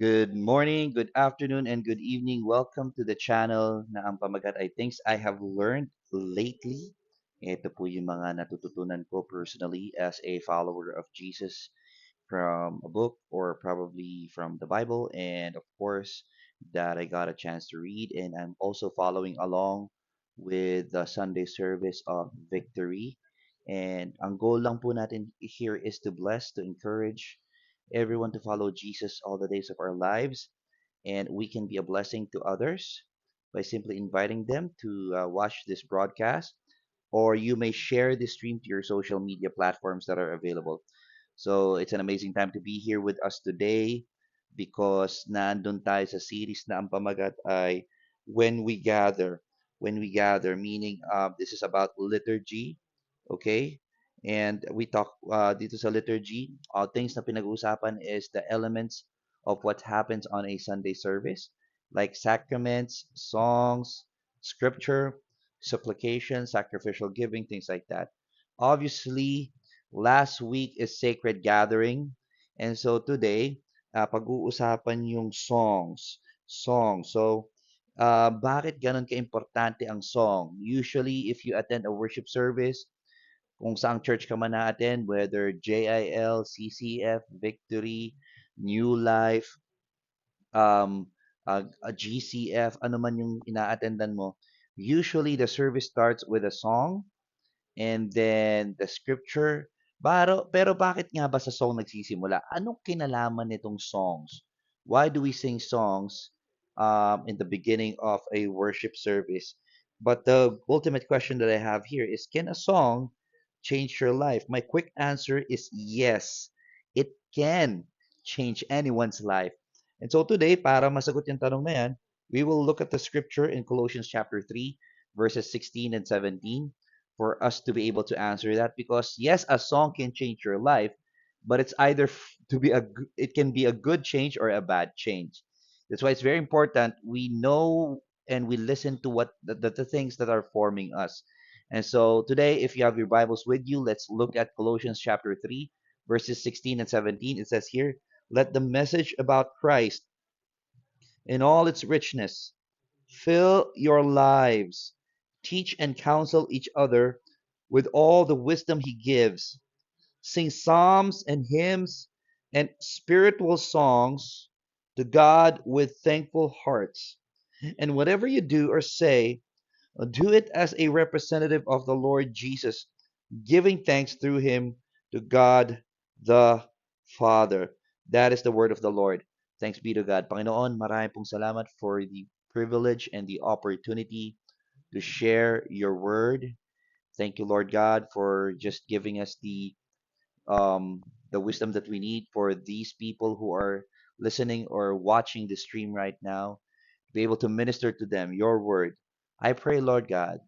Good morning, good afternoon, and good evening. Welcome to the channel na ang pamagat ay things I have learned lately. Ito po yung mga natututunan ko personally as a follower of Jesus from a book or probably from the Bible, and of course, that I got a chance to read. And I'm also following along with the Sunday service of Victory. And ang goal lang po natin here is to bless, to encourage everyone to follow Jesus all the days of our lives. And we can be a blessing to others by simply inviting them to watch this broadcast, or you may share this stream to your social media platforms that are available. So it's an amazing time to be here with us today because naandun tayo sa series na ang pamagat ay When We Gather. When We Gather, meaning this is about liturgy, okay? And we talk dito sa liturgy, things na pinag-uusapan is the elements of what happens on a Sunday service, like sacraments, songs, scripture, supplication, sacrificial giving, things like that. Obviously, last week is sacred gathering, and so today, pag-uusapan yung songs. Song. So, bakit ganun ka-importante ang song? Usually, if you attend a worship service, kung saang church ka man na-attend, whether JIL, CCF, Victory, New Life, a GCF, ano man yung ina-attendan mo, usually the service starts with a song and then the scripture. Pero bakit nga ba sa song nagsisimula? Anong kinalaman nitong songs? Why do we sing songs in the beginning of a worship service? But the ultimate question that I have here is, can a song change your life? My quick answer is yes. It can change anyone's life. And so today, para masagot yung tanong na yan, we will look at the scripture in Colossians chapter 3, verses 16 and 17 for us to be able to answer that, because yes, a song can change your life, but it's either it can be a good change or a bad change. That's why it's very important we know and we listen to what the things that are forming us. And so today, if you have your Bibles with you, let's look at Colossians chapter 3, verses 16 and 17. It says here, let the message about Christ in all its richness fill your lives. Teach and counsel each other with all the wisdom he gives. Sing psalms and hymns and spiritual songs to God with thankful hearts. And whatever you do or say, do it as a representative of the Lord Jesus, giving thanks through him to God the Father. That is the word of the Lord. Thanks be to God. Panginoon, marami pong salamat for the privilege and the opportunity to share your word. Thank you, Lord God, for just giving us the wisdom that we need for these people who are listening or watching the stream right now, to be able to minister to them your word. I pray, Lord God,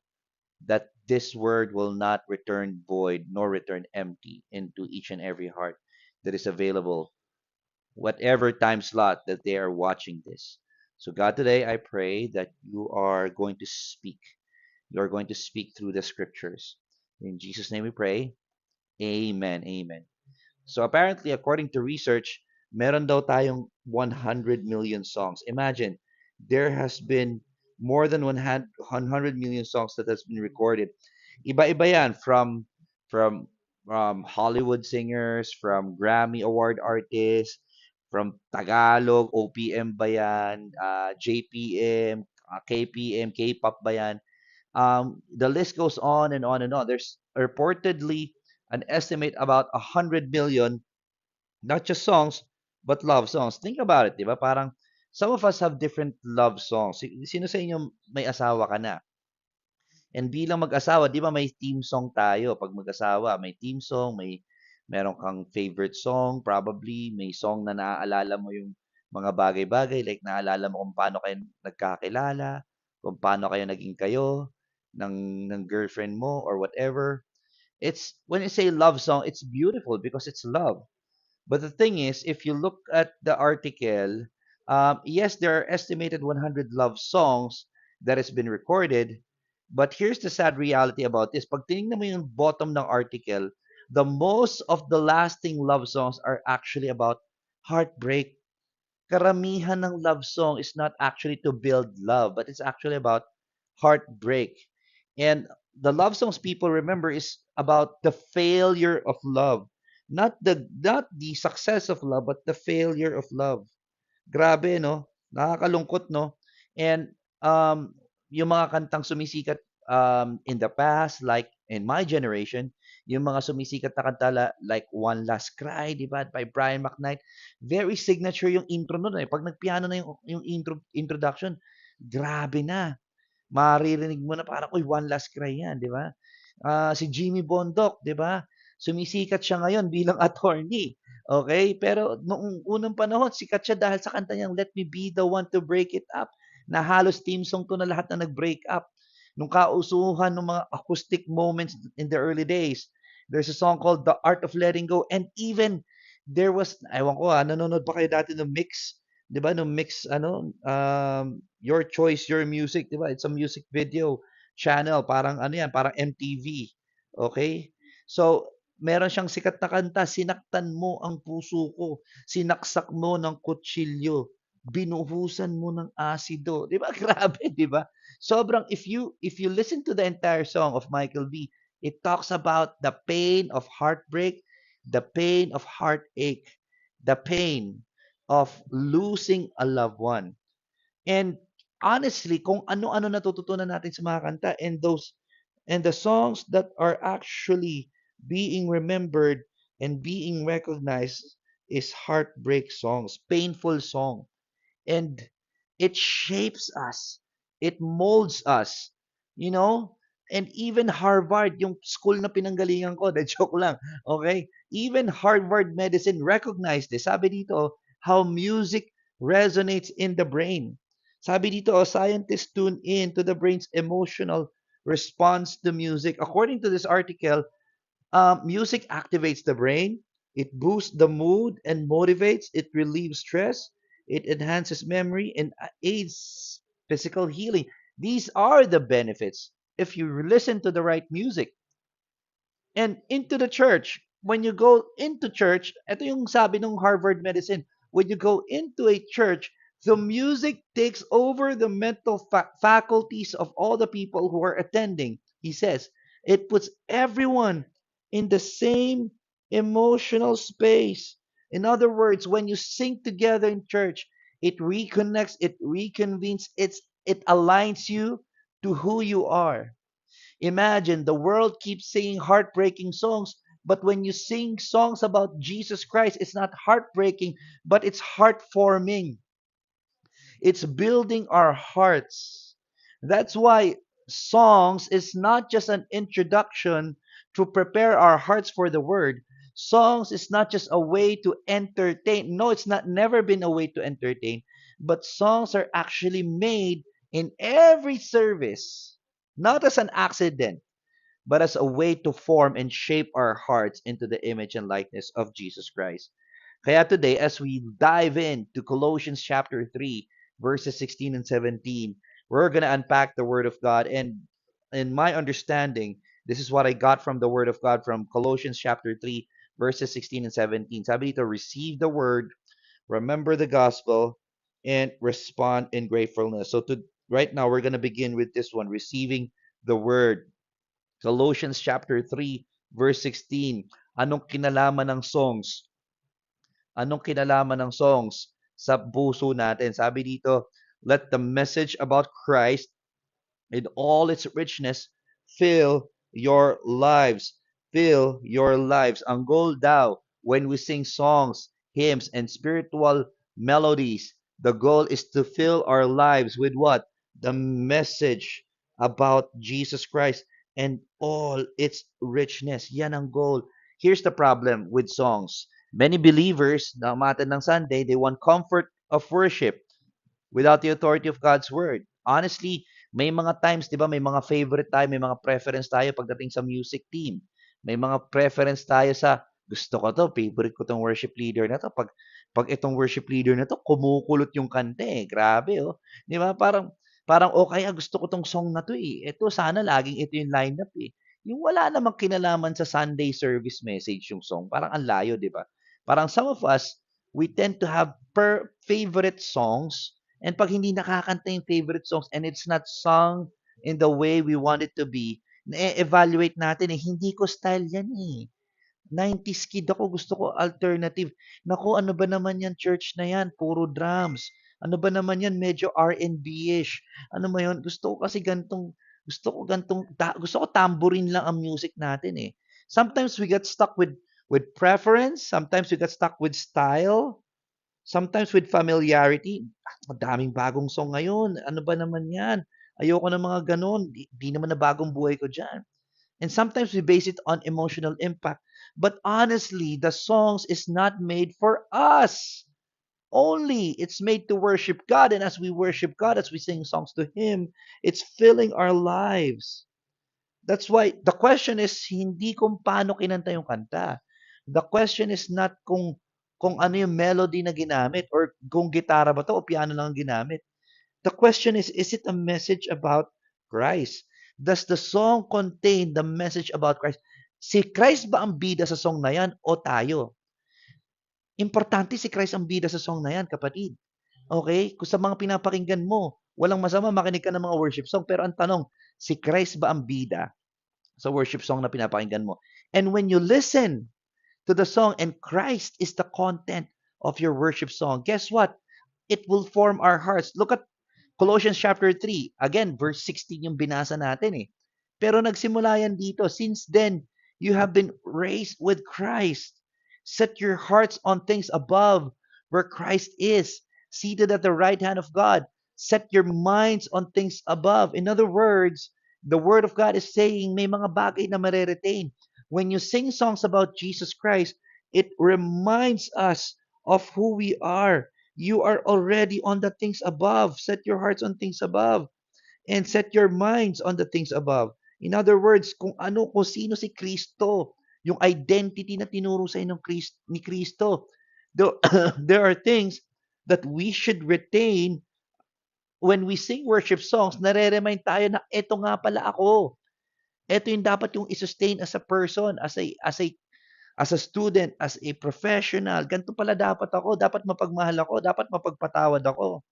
that this word will not return void nor return empty into each and every heart that is available, whatever time slot that they are watching this. So, God, today I pray that you are going to speak. You are going to speak through the scriptures. In Jesus' name we pray. Amen. Amen. So apparently, according to research, meron daw tayong 100 million songs. Imagine, there has been more than 100 million songs that has been recorded. Iba-iba yan from Hollywood singers, from Grammy Award artists, from Tagalog, OPM ba yan, JPM, KPM, K-pop ba yan. The list goes on and on and on. There's reportedly an estimate about 100 million, not just songs, but love songs. Think about it, di ba? Parang some of us have different love songs. Sino sa inyo may asawa ka na? And bilang mag-asawa, di ba may team song tayo pag mag-asawa? May team song, meron kang favorite song, probably may song na naaalala mo yung mga bagay-bagay, like naalala mo kung paano kayo nagkakilala, kung paano kayo naging kayo ng girlfriend mo or whatever. It's when you say love song, it's beautiful because it's love. But the thing is, if you look at the article, yes, there are estimated 100 love songs that has been recorded. But here's the sad reality about this. Pag tinignan mo yung bottom ng article, the most of the lasting love songs are actually about heartbreak. karamihan ng love song is not actually to build love, but it's actually about heartbreak. And the love songs people remember is about the failure of love, not the success of love, but the failure of love. Grabe, no? Nakakalungkot, no? And yung mga kantang sumisikat in the past, like in my generation, yung mga sumisikat na kanta like One Last Cry, di ba? By Brian McKnight. Very signature yung intro nun eh. Pag nagpiano na yung introduction, grabe na. Maririnig mo na parang, uy, One Last Cry yan, di ba? Si Jimmy Bondoc, di ba? Sumisikat siya ngayon bilang attorney. Okay? Pero noong unang panahon, sikat siya dahil sa kanta niyang Let Me Be the One to Break It Up, na halos team song to na lahat na nag-break up. Nung kausuhan ng mga acoustic moments in the early days, there's a song called The Art of Letting Go, and even there was, ewan ko nanonood pa kayo dati ng Mix, 'di ba? No Mix Your Choice, Your Music, 'di ba? It's a music video channel, parang ano 'yan, parang MTV. Okay? So, meron siyang sikat na kanta, Sinaktan Mo Ang Puso Ko, Sinaksak Mo ng Kutsilyo, Binuhusan Mo ng Asido. 'Di ba? Grabe, 'di ba? Sobrang, if you listen to the entire song of Michael V, it talks about the pain of heartbreak, the pain of heartache, the pain of losing a loved one. And honestly, kung ano-ano natututunan natin sa mga kanta, and the songs that are actually being remembered and being recognized is heartbreak songs, painful song. And it shapes us. It molds us. You know? And even Harvard, yung school na pinanggalingan ko, the joke lang. Okay? Even Harvard Medicine recognized this. Sabi dito, how music resonates in the brain. Sabi dito, scientists tune in to the brain's emotional response to music. According to this article, music activates the brain, it boosts the mood and motivates, it relieves stress, it enhances memory, and aids physical healing. These are the benefits if you listen to the right music. And into the church, when you go into church, ito yung sabi ng Harvard Medicine, when you go into a church, the music takes over the mental faculties of all the people who are attending. He says, it puts everyone in the same emotional space. In other words, when you sing together in church, it reconnects, it reconvenes, it aligns you to who you are. Imagine the world keeps singing heartbreaking songs, but when you sing songs about Jesus Christ, it's not heartbreaking, but it's heartforming. It's building our hearts. That's why songs is not just an introduction to prepare our hearts for the word. Songs is not just a way to entertain. No, it's not never been a way to entertain, but songs are actually made in every service, not as an accident, but as a way to form and shape our hearts into the image and likeness of Jesus Christ. Kaya today, as we dive into Colossians chapter 3, verses 16 and 17, we're going to unpack the Word of God. And in my understanding, this is what I got from the Word of God from Colossians chapter 3, verses 16 and 17. Sabi dito, receive the Word, remember the gospel, and respond in gratefulness. So right now, we're going to begin with this one, receiving the Word. Colossians chapter 3, verse 16. Anong kinalaman ng songs? Anong kinalaman ng songs sa puso natin? Sabi dito, let the message about Christ in all its richness fill your lives. Fill your lives. Ang goal daw, when we sing songs, hymns, and spiritual melodies, the goal is to fill our lives with what? The message about Jesus Christ and all its richness. Yan ang goal. Here's the problem with songs. Many believers na umatan ng Sunday, they want comfort of worship without the authority of God's word. Honestly, may mga times, 'di ba, may mga favorite tayo, may mga preference tayo pagdating sa music team. May mga preference tayo sa gusto ko 'to, favorite ko 'tong worship leader na 'to. Pag itong worship leader na 'to, kumukulot yung kanta eh. Grabe oh. 'Di ba? Parang okay, gusto ko 'tong song na 'to eh. Ito sana laging ito yung lineup eh. Yung wala namang kinalaman sa Sunday service message yung song. Parang ang layo, 'di ba? Parang some of us we tend to have favorite songs. And pag hindi nakakanta yung favorite songs and it's not sung in the way we want it to be, na-evaluate natin hindi ko style yan eh. 90s kid ako, gusto ko alternative. Naku, ano ba naman yan, church na yan, puro drums. Ano ba naman yan, medyo R&B-ish. Ano mo yun, gusto ko tambourine lang ang music natin eh. Sometimes we get stuck with preference, sometimes we get stuck with style, sometimes with familiarity. Ang daming bagong song ngayon. Ano ba naman yan? Ayoko ng mga ganun. Di naman na bagong buhay ko dyan. And sometimes we base it on emotional impact. But honestly, the songs is not made for us only. It's made to worship God. And as we worship God, as we sing songs to Him, it's filling our lives. That's why the question is hindi kung paano kinanta yung kanta. The question is not kung ano yung melody na ginamit or kung gitara ba to o piano lang ang ginamit. The question is it a message about Christ? Does the song contain the message about Christ? Si Christ ba ang bida sa song na yan o tayo? Importante si Christ ang bida sa song na yan, kapatid. Okay? Kung sa mga pinapakinggan mo, walang masama makinig ka ng mga worship song. Pero ang tanong, si Christ ba ang bida sa worship song na pinapakinggan mo? And when you listen to the song and Christ is the content of your worship song, guess what? It will form our hearts. Look at Colossians chapter 3. Again, verse 16 yung binasa natin eh. Pero nagsimula yan dito. Since then, you have been raised with Christ. Set your hearts on things above where Christ is, seated at the right hand of God. Set your minds on things above. In other words, the Word of God is saying may mga bagay na mareretain. When you sing songs about Jesus Christ, it reminds us of who we are. You are already on the things above. Set your hearts on things above and set your minds on the things above. In other words, kung sino si Kristo, yung identity na tinuro sa inyo ni Kristo. There are things that we should retain when we sing worship songs. Nare-remind tayo na eto nga pala ako. Ito yung dapat yung i-sustain as a person, as a student, as a professional. Ganito pala dapat ako. Dapat mapagmahal ako. Dapat mapagpatawad ako.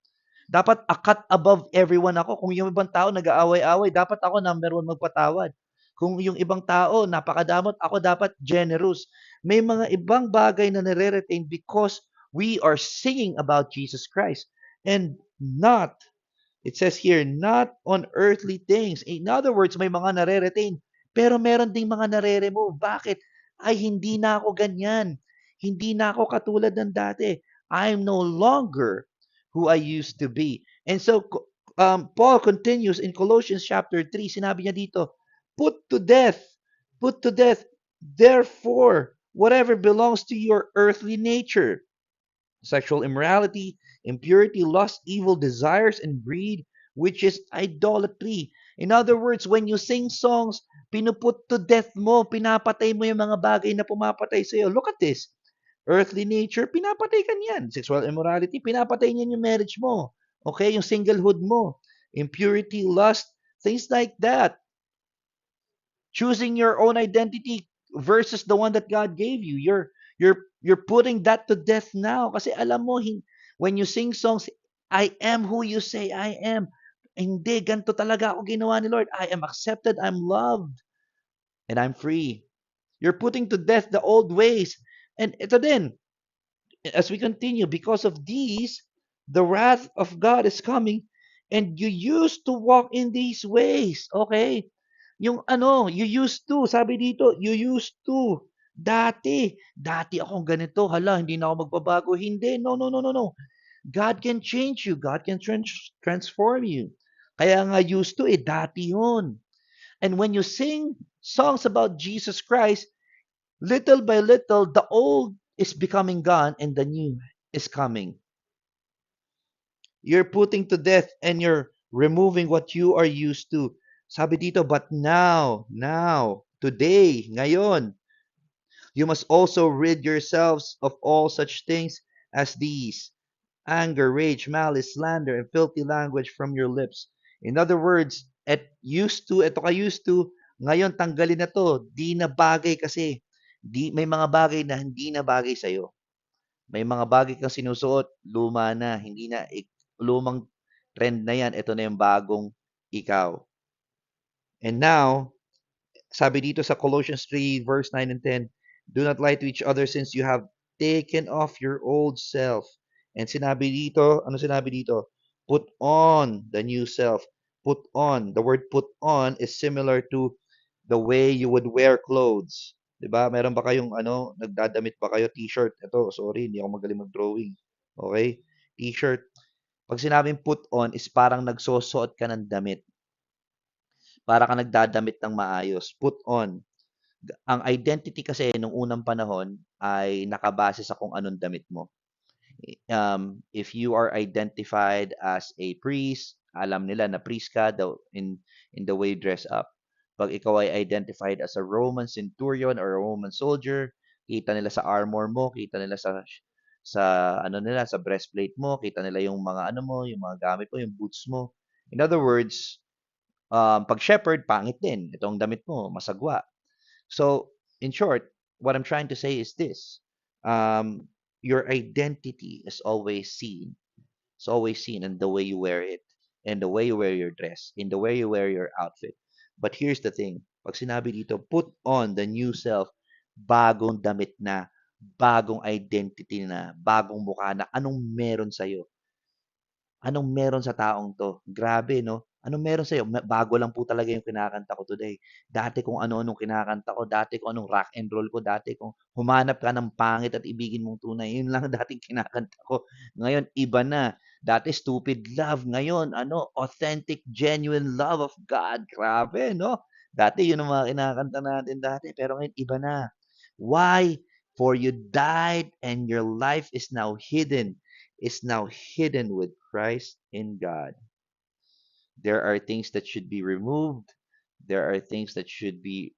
Dapat a cut above everyone ako. Kung yung ibang tao nag-aaway-away, dapat ako number one magpatawad. Kung yung ibang tao napakadamot, ako dapat generous. May mga ibang bagay na nare-retain because we are singing about Jesus Christ and not, it says here, not on earthly things. In other words, may mga nare-retain, pero meron ding mga nare-remove. Bakit? Ay, hindi na ako ganyan. Hindi na ako katulad ng dati. I'm no longer who I used to be. And so, Paul continues in Colossians chapter 3, sinabi niya dito, put to death, therefore, whatever belongs to your earthly nature, sexual immorality, impurity, lust, evil desires, and greed, which is idolatry. In other words, when you sing songs, pinuput to death mo, pinapatay mo yung mga bagay na pumapatay sa iyo. Look at this. Earthly nature, pinapatay ka niyan. Sexual immorality, pinapatay niyan yung marriage mo. Okay, yung singlehood mo. Impurity, lust, things like that. Choosing your own identity versus the one that God gave you. You're putting that to death now kasi alam mo when you sing songs, I am who you say I am. Hindi, ganito talaga ako ginawa ni Lord. I am accepted, I'm loved, and I'm free. You're putting to death the old ways. And ito din, as we continue, because of these, the wrath of God is coming, and you used to walk in these ways. Okay? You used to, sabi dito, you used to. Dati akong ganito, hala, hindi na ako magbabago. Hindi, no, no, no, no, no. God can change you. God can transform you. Kaya nga used to, dati yun. And when you sing songs about Jesus Christ, little by little, the old is becoming gone and the new is coming. You're putting to death and you're removing what you are used to. Sabi dito, but now, today, ngayon, you must also rid yourselves of all such things as these: anger, rage, malice, slander, and filthy language from your lips. In other words, ito ka used to, ngayon tanggalin na to, di na bagay kasi. May mga bagay na hindi na bagay sa'yo. May mga bagay kang sinusuot, luma na, hindi na, lumang trend na yan, ito na yung bagong ikaw. And now, sabi dito sa Colossians 3, verse 9 and 10, do not lie to each other since you have taken off your old self. And sinabi dito, ano sinabi dito? Put on the new self. Put on. The word put on is similar to the way you would wear clothes. 'Di ba? Meron ba kayong ano, nagdadamit ba kayo t-shirt? Ito, sorry, hindi ako magaling mag-drawing. Okay? T-shirt. Pag sinabing put on is parang nagsusuot ka ng damit. Para ka nagdadamit ng maayos. Put on. Ang identity kasi nung unang panahon ay nakabase sa kung anong damit mo. If you are identified as a priest, alam nila na priest ka daw in the way you dress up. Pag ikaw ay identified as a Roman centurion or a Roman soldier, kita nila sa armor mo, kita nila sa ano nila sa breastplate mo, kita nila yung mga ano mo, yung mga gamit mo, yung boots mo. In other words, pag shepherd, pangit din. Itong damit mo, masagwa. So, in short, what I'm trying to say is this. Your identity is always seen. It's always seen in the way you wear it, in the way you wear your dress, in the way you wear your outfit. But here's the thing. Pag sinabi dito, put on the new self, bagong damit na, bagong identity na, bagong mukha na, anong meron sa'yo? Anong meron sa taong 'to? Grabe 'no? Anong meron sa'yo? Bago lang po talaga yung kinakanta ko today. Dati kung ano-anong kinakanta ko, dati kung anong rock and roll ko, dati kung humanap ka ng pangit at ibigin mong tunay, yun lang dating kinakanta ko. Ngayon iba na. Dati stupid love, ngayon ano, authentic, genuine love of God. Grabe 'no? Dati yun ang mga kinakanta natin dati, pero ngayon iba na. Why? For you died and your life is now hidden with Christ in God. There are things that should be removed. There are things that should be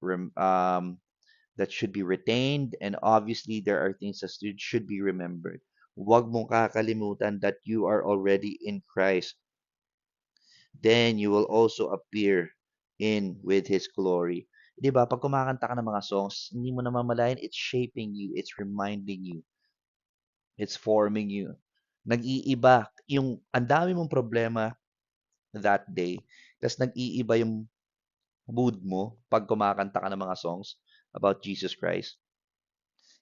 retained, and obviously there are things that should be remembered. Huwag mong kakalimutan that you are already in Christ. Then you will also appear in with His glory. 'Di ba? Pag kumakanta ka ng mga songs, hindi mo namamalayan, it's shaping you, it's reminding you, it's forming you. Nag-iiba yung ang dami mong problema that day. Tas nag-iiba yung mood mo 'pag kumakanta ka ng mga songs about Jesus Christ.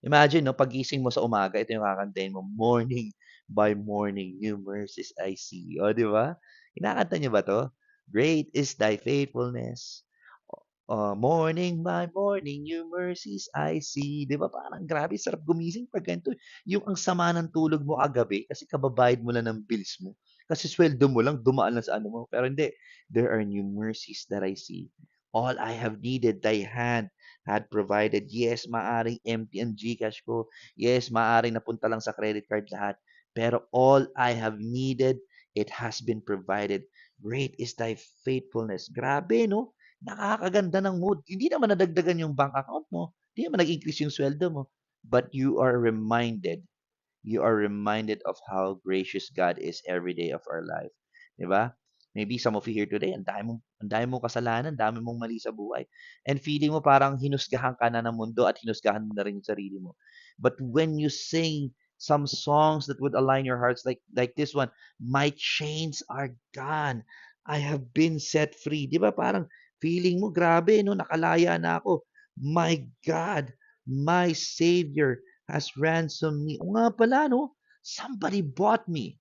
Imagine 'no, paggising mo sa umaga, ito yung kakantahin mo, "Morning by morning, new mercies I see." Oh, 'di ba? Kinakanta niyo ba 'to? "Great is thy faithfulness." Morning by morning, new mercies I see. 'Di ba parang grabe, sarap gumising 'pag ganito. Yung ang sama ng tulog mo kagabi kasi kababayad mo lang ng bills mo. Kasi sweldo mo lang dumaan lang sa ano mo. Pero hindi, there are new mercies that I see. All I have needed, thy hand had provided. Yes, maaring empty ang GCash ko. Yes, maaring napunta lang sa credit card lahat. Pero all I have needed, it has been provided. Great is thy faithfulness. Grabe, no? Nakakaganda ng mood. Hindi naman nadagdagan yung bank account mo. Hindi naman nag-increase yung sweldo mo. But you are reminded of how gracious God is every day of our life. 'Di ba? Maybe some of you here today, ang dami mong kasalanan, ang dami mong mali sa buhay. And feeling mo parang hinusgahan ka na ng mundo at hinusgahan mo na rin yung sarili mo. But when you sing some songs that would align your hearts like this one, my chains are gone. I have been set free. 'Di ba parang feeling mo grabe no, nakalaya na ako. My God, my Savior has ransomed me. O nga pala, no? Somebody bought me.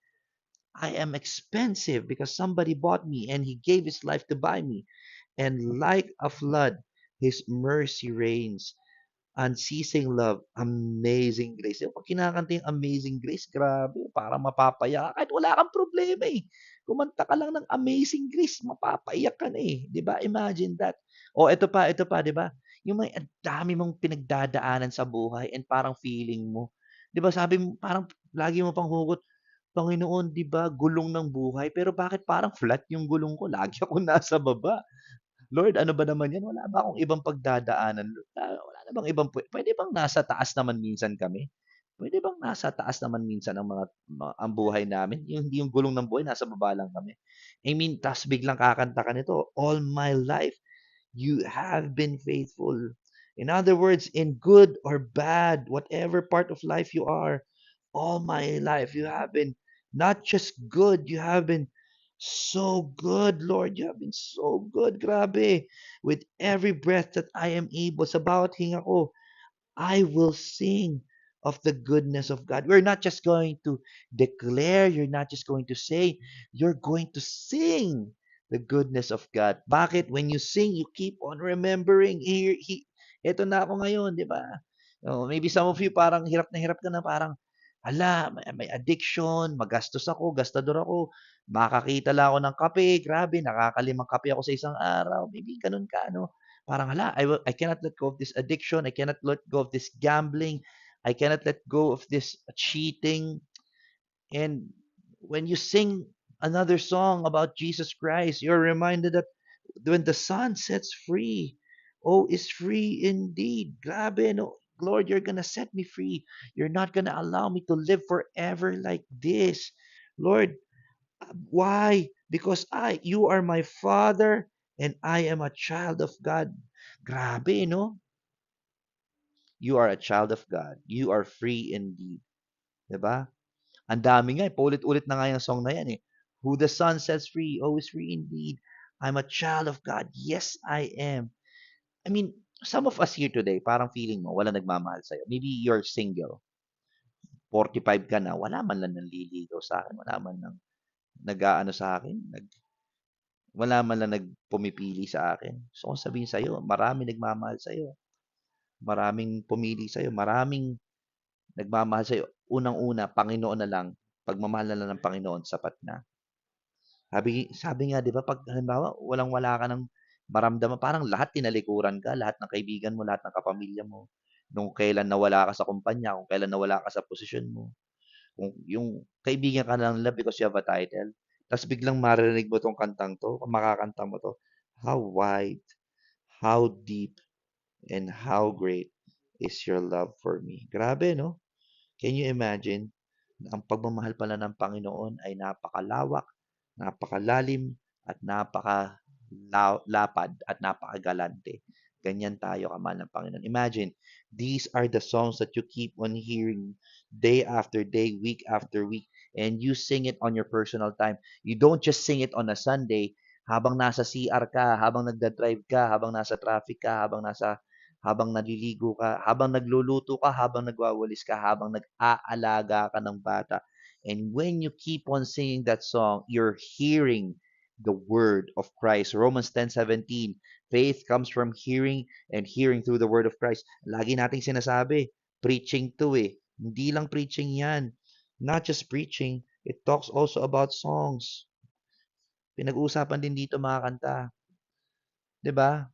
I am expensive because somebody bought me and he gave his life to buy me. And like a flood, his mercy reigns. Unceasing love, amazing grace. Yung pag kinakanta yung amazing grace, grabe, parang mapapaya ka kahit wala kang problema eh. Kumanta ka lang ng amazing grace, mapapaiyak ka na eh. 'Di ba? Imagine that. O ito pa, 'di ba? Yung may ang dami mong pinagdadaanan sa buhay and parang feeling mo, 'di ba sabi mo, parang lagi mo pang hugot, Panginoon, 'di ba gulong ng buhay, pero bakit parang flat yung gulong ko, lagi ako nasa baba. Lord, ano ba naman 'yan, wala ba akong ibang pagdadaanan? Wala na bang ibang puwede bang nasa taas naman minsan kami? Puwede bang nasa taas naman minsan ang ang buhay namin, yung hindi yung gulong ng buhay nasa baba lang kami? I mean, ta's biglang kakanta ka nito, "All my life you have been faithful." In other words, in good or bad, whatever part of life you are, all my life. You have been not just good, you have been so good, Lord. You have been so good. Grabe. With every breath that I am able, sa bawat hinga ko, I will sing of the goodness of God. We're not just going to declare, you're not just going to say, you're going to sing the goodness of God. Bakit? When you sing, you keep on remembering. Ito na ako ngayon, di ba? Oh, maybe some of you parang hirap na hirap ka na parang, hala, may addiction, magastos ako, gastador ako, makakita lang ako ng kape, grabe, nakakalimang kape ako sa isang araw. Maybe ganun ka, no? Parang hala, I cannot let go of this addiction. I cannot let go of this gambling. I cannot let go of this cheating. And when you sing another song about Jesus Christ, you're reminded that when the Son sets free, oh, is free indeed. Grabe, no? Lord, you're gonna set me free. You're not gonna allow me to live forever like this. Lord, why? Because you are my father and I am a child of God. Grabe, no? You are a child of God. You are free indeed. 'Di ba? Ang dami nga, paulit-ulit na nga yung song na yan eh. Who the Son sets free, oh, is free indeed. I'm a child of God. Yes, I am. I mean, some of us here today, parang feeling mo, wala nagmamahal sa'yo. Maybe you're single. 45 ka na, wala man lang nanliligaw sa akin. Wala man lang nag-aano sa akin. Wala man lang nagpumipili sa akin. So, kung sabihin sa'yo, marami nagmamahal sa'yo. Maraming pumili sa'yo. Maraming nagmamahal sa'yo. Unang-una, Panginoon na lang. Pagmamahal na lang ng Panginoon, sapat na. Sabi nga, di ba, pag halimbawa, walang-wala ka ng maramdaman, parang lahat tinalikuran ka, lahat ng kaibigan mo, lahat ng kapamilya mo. Nung kailan nawala ka sa kumpanya, kung kailan nawala ka sa posisyon mo. Kung yung kaibigan ka lang nila because you have a title. Tapos biglang maririnig mo tong kantang to, makakanta mo to. How wide, how deep, and how great is your love for me. Grabe, no? Can you imagine? Ang pagmamahal pala ng Panginoon ay napakalawak, napakalalim, at napaka-lapad at napakagalante. Ganyan tayo kamahal ng Panginoon. Imagine, these are the songs that you keep on hearing day after day, week after week, and you sing it on your personal time. You don't just sing it on a Sunday habang nasa CR ka, habang nagda-drive ka, habang nasa traffic ka, habang naliligo ka, habang nagluluto ka, habang nagwawalis ka, habang nag-aalaga ka ng bata. And when you keep on singing that song, you're hearing the word of Christ. Romans 10:17, faith comes from hearing and hearing through the word of Christ. Lagi nating sinasabi, preaching to eh. Hindi lang preaching yan. Not just preaching, it talks also about songs. Pinag-uusapan din dito mga kanta. 'Di ba?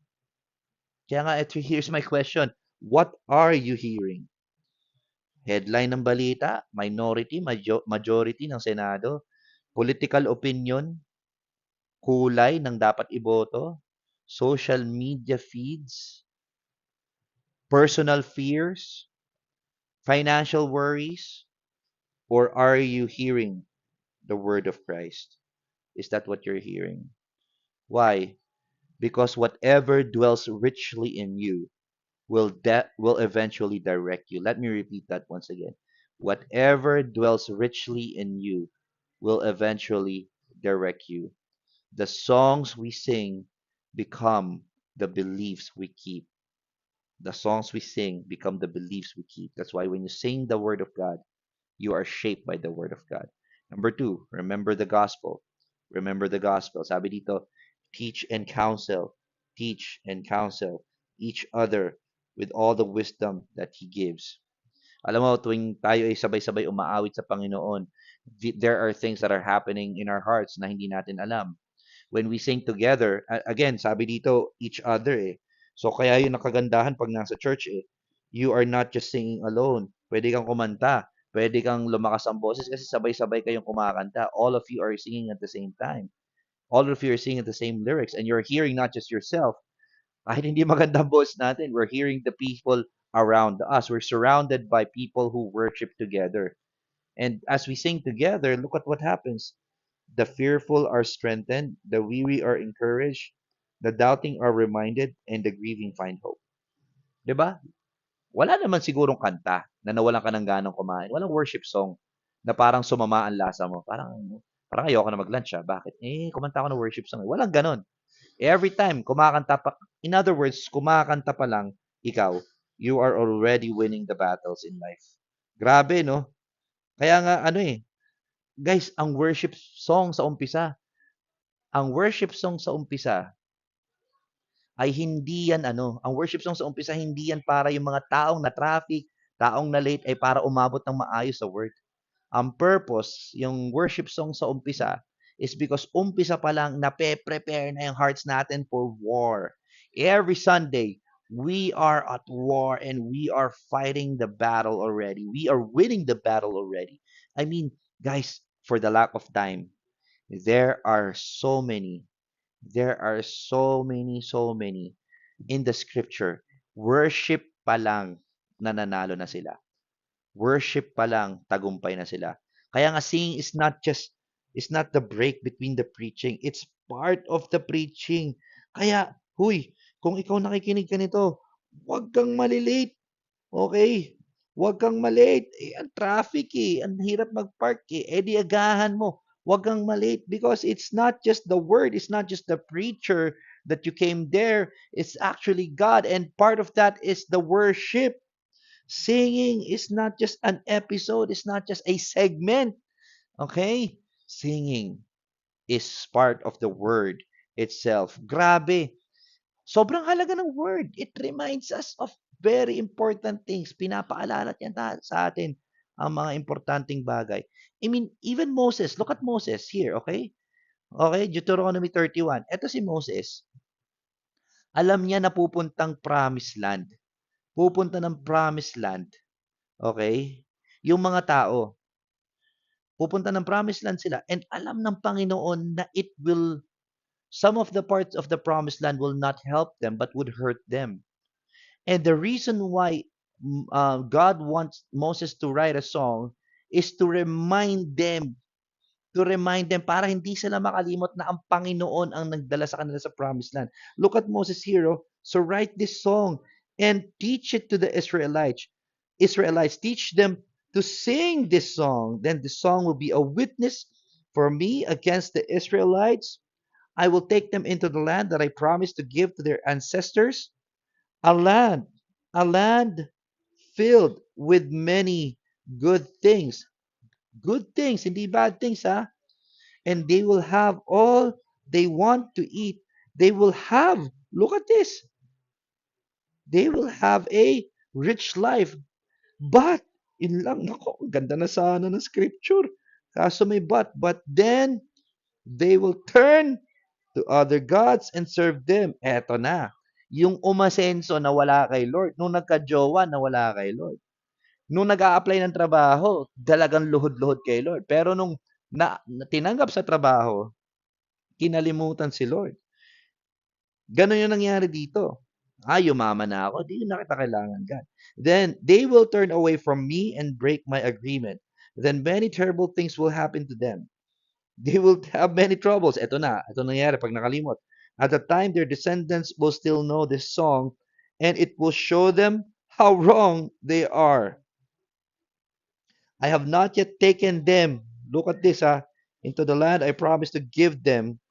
Kaya nga, here's my question. What are you hearing? Headline ng balita, minority, majority ng Senado, political opinion, kulay ng dapat iboto, social media feeds, personal fears, financial worries, or are you hearing the word of Christ? Is that what you're hearing? Why? Because whatever dwells richly in you will eventually direct you. Let me repeat that once again. Whatever dwells richly in you will eventually direct you. The songs we sing become the beliefs we keep. The songs we sing become the beliefs we keep. That's why when you sing the word of God, you are shaped by the word of God. Number two, remember the gospel. Remember the gospel. Sabi dito, teach and counsel each other with all the wisdom that He gives. Alam mo, tuwing tayo ay sabay-sabay umaawit sa Panginoon, there are things that are happening in our hearts na hindi natin alam. When we sing together, again, sabi dito, each other eh. So kaya yung nakagandahan pag nasa church eh, you are not just singing alone. Pwede kang kumanta, pwede kang lumakas ang boses kasi sabay-sabay kayong kumakanta. All of you are singing at the same time. All of you are singing the same lyrics and you're hearing not just yourself. Kahit hindi maganda ang boses natin, we're hearing the people around us. We're surrounded by people who worship together. And as we sing together, look at what happens. The fearful are strengthened, the weary are encouraged, the doubting are reminded, and the grieving find hope. 'Di ba? wala naman sigurong kanta na nawalan ka ng ganang kumain. Walang worship song na parang sumama ang lasa mo. Parang ayoko na mag-lunch, Bakit? Kumanta ako ng worship song, eh. Walang gano'n. Every time kumakanta pa, in other words, kumakanta pa lang ikaw, you are already winning the battles in life. Grabe, no? Kaya nga ano, guys, ang worship song sa umpisa ay hindi yan ano, ang worship song sa umpisa hindi yan para yung mga taong na traffic, taong na late ay para umabot ng maayos sa work. Ang purpose, yung worship song sa umpisa, is because umpisa pa lang nape-prepare na yung hearts natin for war. Every Sunday, we are at war and we are fighting the battle already. We are winning the battle already. I mean, guys, for the lack of time, there are so many, so many in the scripture. Worship pa lang nananalo na sila. Worship pa lang, tagumpay na sila. Kaya nga singing is not the break between the preaching. It's part of the preaching. Kaya, huy, kung ikaw nakikinig ka nito, huwag kang malilate. Okay? Huwag kang malate. Ang traffic Ang hirap mag-park di agahan mo. Huwag kang malate because it's not just the word, it's not just the preacher that you came there. It's actually God. And part of that is the worship. Singing is not just an episode, it's not just a segment. Okay? Singing is part of the word itself. Grabe. Sobrang halaga ng word. It reminds us of very important things. Pinapaalala niya sa atin ang mga importanteng bagay. I mean, even Moses, look at Moses here, okay? Okay, Deuteronomy 31. Ito si Moses. Alam niya na pupuntang promised land. Pupunta ng promised land. Okay? Yung mga tao, pupunta ng promised land sila and alam ng Panginoon na some of the parts of the promised land will not help them but would hurt them. And the reason why God wants Moses to write a song is to remind them para hindi sila makalimot na ang Panginoon ang nagdala sa kanila sa promised land. Look at Moses here. So write this song and teach it to the Israelites. Teach them to sing this song. Then the song will be a witness for me against the Israelites. I will take them into the land that I promised to give to their ancestors, a land, a land filled with many good things. Good things, hindi bad things, and they will have all they want to eat. They will have, look at this, they will have a rich life. But, in lang, nako, ang ganda na sana ng scripture. Kaso may but then they will turn to other gods and serve them. Eto na. Yung umasenso na wala kay Lord. Nung nagka-jowa na wala kay Lord. Nung nag-a-apply ng trabaho, talagang luhod-luhod kay Lord. Pero nung tinanggap sa trabaho, kinalimutan si Lord. Ganon yung nangyari dito. Yumaman na ako. Di na kita kailangan, God. Then, they will turn away from me and break my agreement. Then many terrible things will happen to them. They will have many troubles. Ito na. Ito nangyari pag nakalimot. At the time, their descendants will still know this song, and it will show them how wrong they are. I have not yet taken them. Look at this, into the land I promised to give them,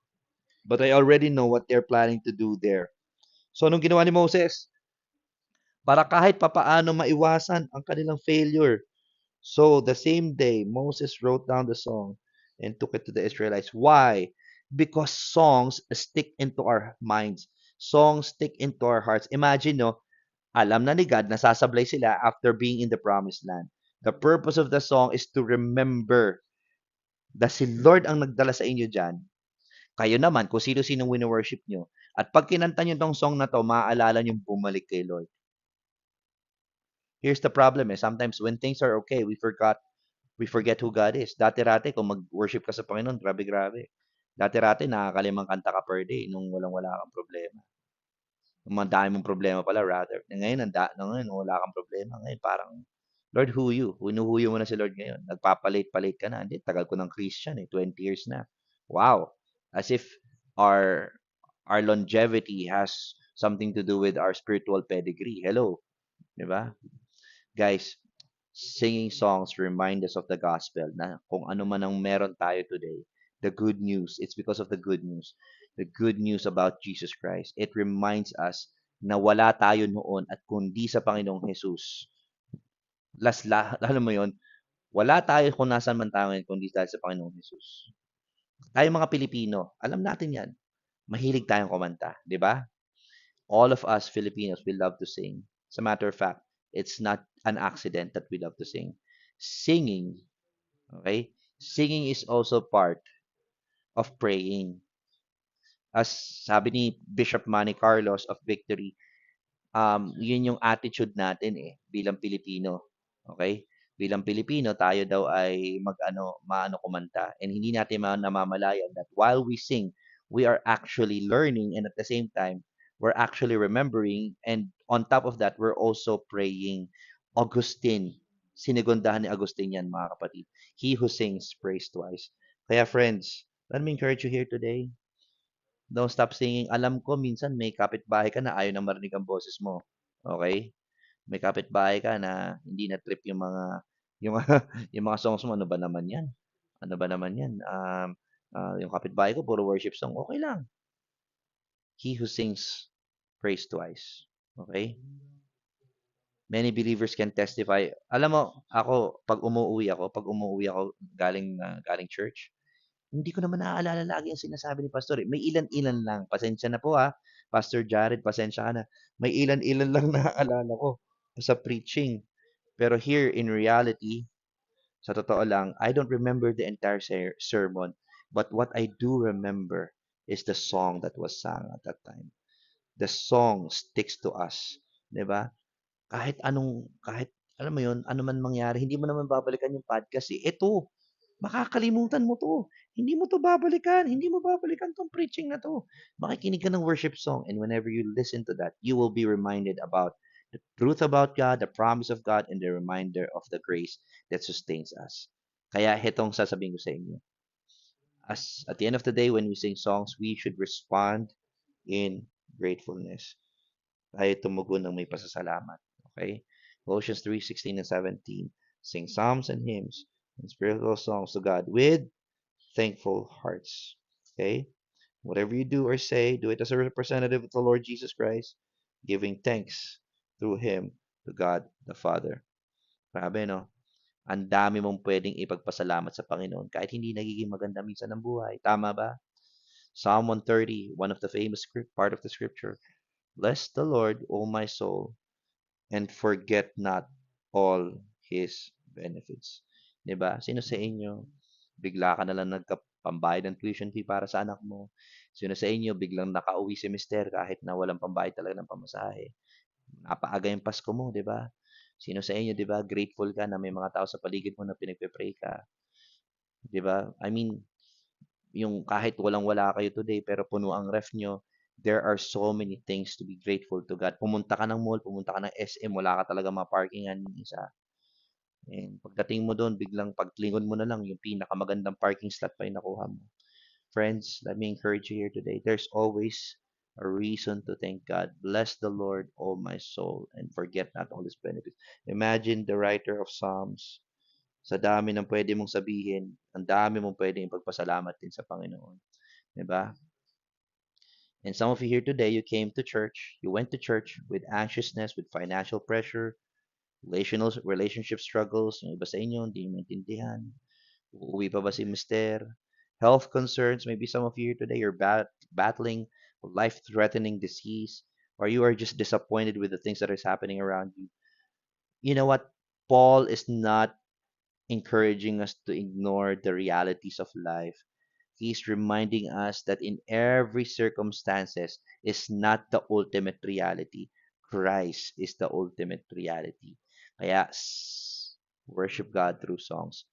but I already know what they're planning to do there. So, anong ginawa ni Moses? Para kahit papaano maiwasan ang kanilang failure. So, the same day, Moses wrote down the song and took it to the Israelites. Why? Because songs stick into our minds. Songs stick into our hearts. Imagine, no, alam na ni God na sasablay sila after being in the promised land. The purpose of the song is to remember na si Lord ang nagdala sa inyo dyan. Kayo naman, kung sino-sinong wini-worship nyo. At pag kinanta nyo tong song na to, maaalala nyo bumalik kay Lord. Here's the problem sometimes when things are okay, we forget who God is. Dati-rati, kung mag-worship ka sa Panginoon, grabe-grabe. Dati-rati, nakakalimang kanta ka per day nung walang-wala kang problema. Nung dami mong problema pala, rather. Ngayon, wala kang problema. Ngayon, parang, Lord, who you? Hinuhuyo mo na si Lord ngayon. Nagpapalate-palate ka na. Hindi, tagal ko ng Christian 20 years na. Wow. As if our our longevity has something to do with our spiritual pedigree. Hello. 'di ba? Guys, singing songs remind us of the gospel na kung ano man ang meron tayo today, the good news, it's because of the good news. The good news about Jesus Christ. It reminds us na wala tayo noon at kundi sa Panginoong Jesus. Alam mo yon, wala tayo kung nasaan man tayo ngayon kundi dahil sa Panginoong Jesus. Tayo mga Pilipino, alam natin yan. Mahilig tayong kumanta, di ba? All of us Filipinos, we love to sing. As a matter of fact, it's not an accident that we love to sing. Singing, okay? Singing is also part of praying. As sabi ni Bishop Manny Carlos of Victory, yun yung attitude natin bilang Pilipino. Okay? Bilang Pilipino, tayo daw ay maano kumanta. And hindi natin namamalayan that while we sing, we are actually learning, and at the same time, we're actually remembering, and on top of that, we're also praying. Augustine, sinigundahan ni Agustin yan, mga kapatid. He who sings prays twice. Kaya friends, let me encourage you here today. Don't stop singing. Alam ko minsan may kapitbahay ka na ayaw na marinig ang boses mo. Okay? May kapitbahay ka na hindi na trip yung yung mga songs mo. Ano ba naman 'yan? Ano ba naman 'yan? Yung kapitbahay ko puro worship song. Okay lang. He who sings prays twice. Okay? Many believers can testify. Alam mo, ako pag umuuwi ako galing church, hindi ko naman naaalala lagi ang sinasabi ni pastor, eh. May ilan-ilan lang, pasensya na po, Pastor Jared, pasensya ka na. May ilan-ilan lang naaalala ko sa preaching. Pero here in reality, sa totoo lang, I don't remember the entire sermon, but what I do remember is the song that was sung at that time. The song sticks to us, 'di ba? Kahit alam mo 'yun, ano man mangyari, hindi mo naman babalikan yung podcast, eh. Ito, makakalimutan mo 'to. Hindi mo babalikan 'tong preaching na 'to. Makikinig ka ng worship song, and whenever you listen to that, you will be reminded about the truth about God, the promise of God, and the reminder of the grace that sustains us. Kaya hetong sasabihin ko sa inyo, as at the end of the day, when we sing songs, we should respond in gratefulness. Tayo tumugon ng may pasasalamat. Okay? Colossians 3:16 and 17. Sing psalms and hymns and spiritual songs to God with thankful hearts. Okay? Whatever you do or say, do it as a representative of the Lord Jesus Christ, giving thanks through Him to God the Father. Grabe, no? Ang dami mong pwedeng ipagpasalamat sa Panginoon kahit hindi nagiging maganda minsan ang buhay. Tama ba? Psalm 130, one of the famous part of the scripture. Bless the Lord, O my soul, and forget not all His benefits. 'Di ba? Sino sa inyo, bigla ka na lang nagpambayad ng tuition fee para sa anak mo? Sino sa inyo, biglang nakauwi si mister kahit na walang pambayad talaga ng pamasahe? Napaaga yung Pasko mo, 'di ba? Sino sa inyo, 'di ba, grateful ka na may mga tao sa paligid mo na pinagpe-pray ka, 'di ba? I mean, yung kahit walang-wala kayo today pero puno ang ref nyo, there are so many things to be grateful to God. Pumunta ka ng mall, pumunta ka ng SM, wala ka talaga maparkingan yung isa. And pagdating mo doon, biglang paglingon mo na lang, yung pinakamagandang parking slot pa yung nakuha mo. Friends, let me encourage you here today. There's always a reason to thank God. Bless the Lord, O my soul, and forget not all His benefits. Imagine the writer of Psalms, sa dami ng pwede mong sabihin, ang dami mong pwedeng ipagpasalamat din sa Panginoon. 'Di ba? And some of you here today, you came to church, you went to church with anxiousness, with financial pressure, relationship struggles, yung iba sa inyo, hindi maintindihan. Uuwi pa ba si mister? Health concerns, maybe some of you here today, you're battling life-threatening disease, or you are just disappointed with the things that is happening around you. You know what? Paul is not encouraging us to ignore the realities of life. He's reminding us that in every circumstances is not the ultimate reality. Christ is the ultimate reality. Kaya worship God through songs.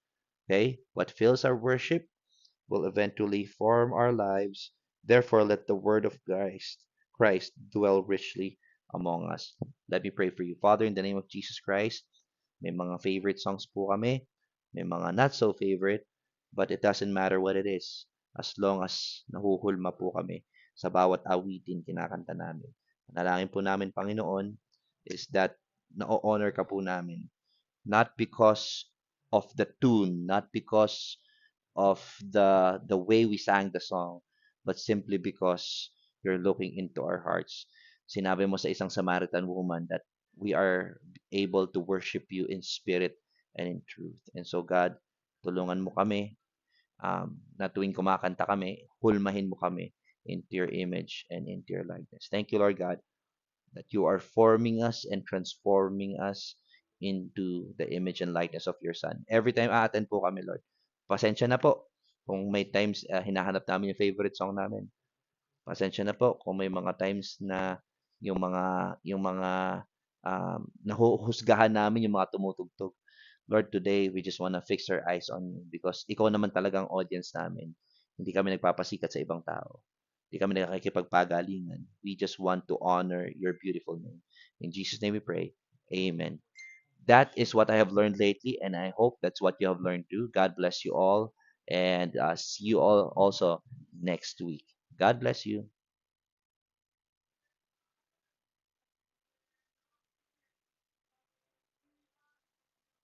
Okay? What fills our worship will eventually form our lives. Therefore, let the word of Christ dwell richly among us. Let me pray for you. Father, in the name of Jesus Christ, may mga favorite songs po kami, may mga not so favorite, but it doesn't matter what it is as long as nahuhulma po kami sa bawat awitin kinakanta namin. Panalangin po namin, Panginoon, is that na-honor ka po namin. Not because of the tune, not because of the way we sang the song, but simply because you're looking into our hearts. Sinabi mo sa isang Samaritan woman that we are able to worship you in spirit and in truth. And so God, tulungan mo kami na tuwing kumakanta kami, hulmahin mo kami into your image and into your likeness. Thank you, Lord God, that you are forming us and transforming us into the image and likeness of your Son. Every time a-attend po kami, Lord, pasensya na po kung may times hinahanap namin yung favorite song namin. Pasensya na po kung may mga times na yung mga nahuhusgahan namin yung mga tumutugtog. Lord, today we just want to fix our eyes on you because ikaw naman talagang audience namin. Hindi kami nagpapasikat sa ibang tao. Hindi kami nakikipagpagalingan. We just want to honor your beautiful name. In Jesus' name we pray. Amen. That is what I have learned lately, and I hope that's what you have learned too. God bless you all, and see you all also next week. God bless you.